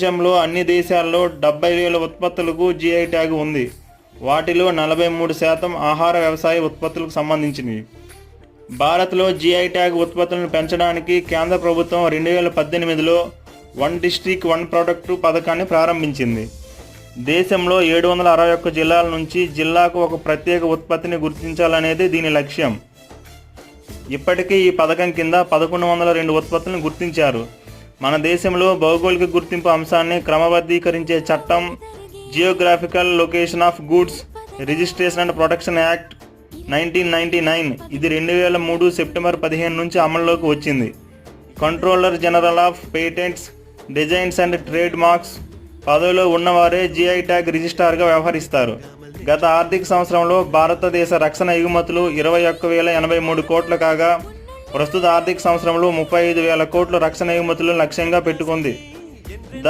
ప్రపంచంలో అన్ని దేశాల్లో 70,000 ఉత్పత్తులకు జీఐ ట్యాగ్ ఉంది. వాటిలో 43% ఆహార వ్యవసాయ ఉత్పత్తులకు సంబంధించినవి. భారత్లో జీఐ ట్యాగ్ ఉత్పత్తులను పెంచడానికి కేంద్ర ప్రభుత్వం 2018లో వన్ డిస్ట్రిక్ట్ వన్ ప్రొడక్ట్ పథకాన్ని ప్రారంభించింది. దేశంలో 761 జిల్లాల నుంచి జిల్లాకు ఒక ప్రత్యేక ఉత్పత్తిని గుర్తించాలనేది దీని లక్ష్యం. ఇప్పటికీ ఈ పథకం కింద 1102 ఉత్పత్తులను గుర్తించారు. మన దేశంలో భౌగోళిక గుర్తింపు అంశాన్ని క్రమబద్ధీకరించే చట్టం geographical location of goods registration and protection act 1999 ఇది 2003 సెప్టెంబర్ 15 నుంచి అమల్లోకి వచ్చింది. Controller general of patents, designs and trade marks పదవిలో ఉన్నవారే జీఐ ట్యాగ్ రిజిస్ట్రార్గా వ్యవహరిస్తారు. గత ఆర్థిక సంవత్సరంలో భారతదేశ రక్షణ ఎగుమతులు 21,083 కోట్లు కాగా ప్రస్తుత ఆర్థిక సంవత్సరంలో 35,000 కోట్ల రక్షణ ఎగుమతులను లక్ష్యంగా పెట్టుకుంది. ద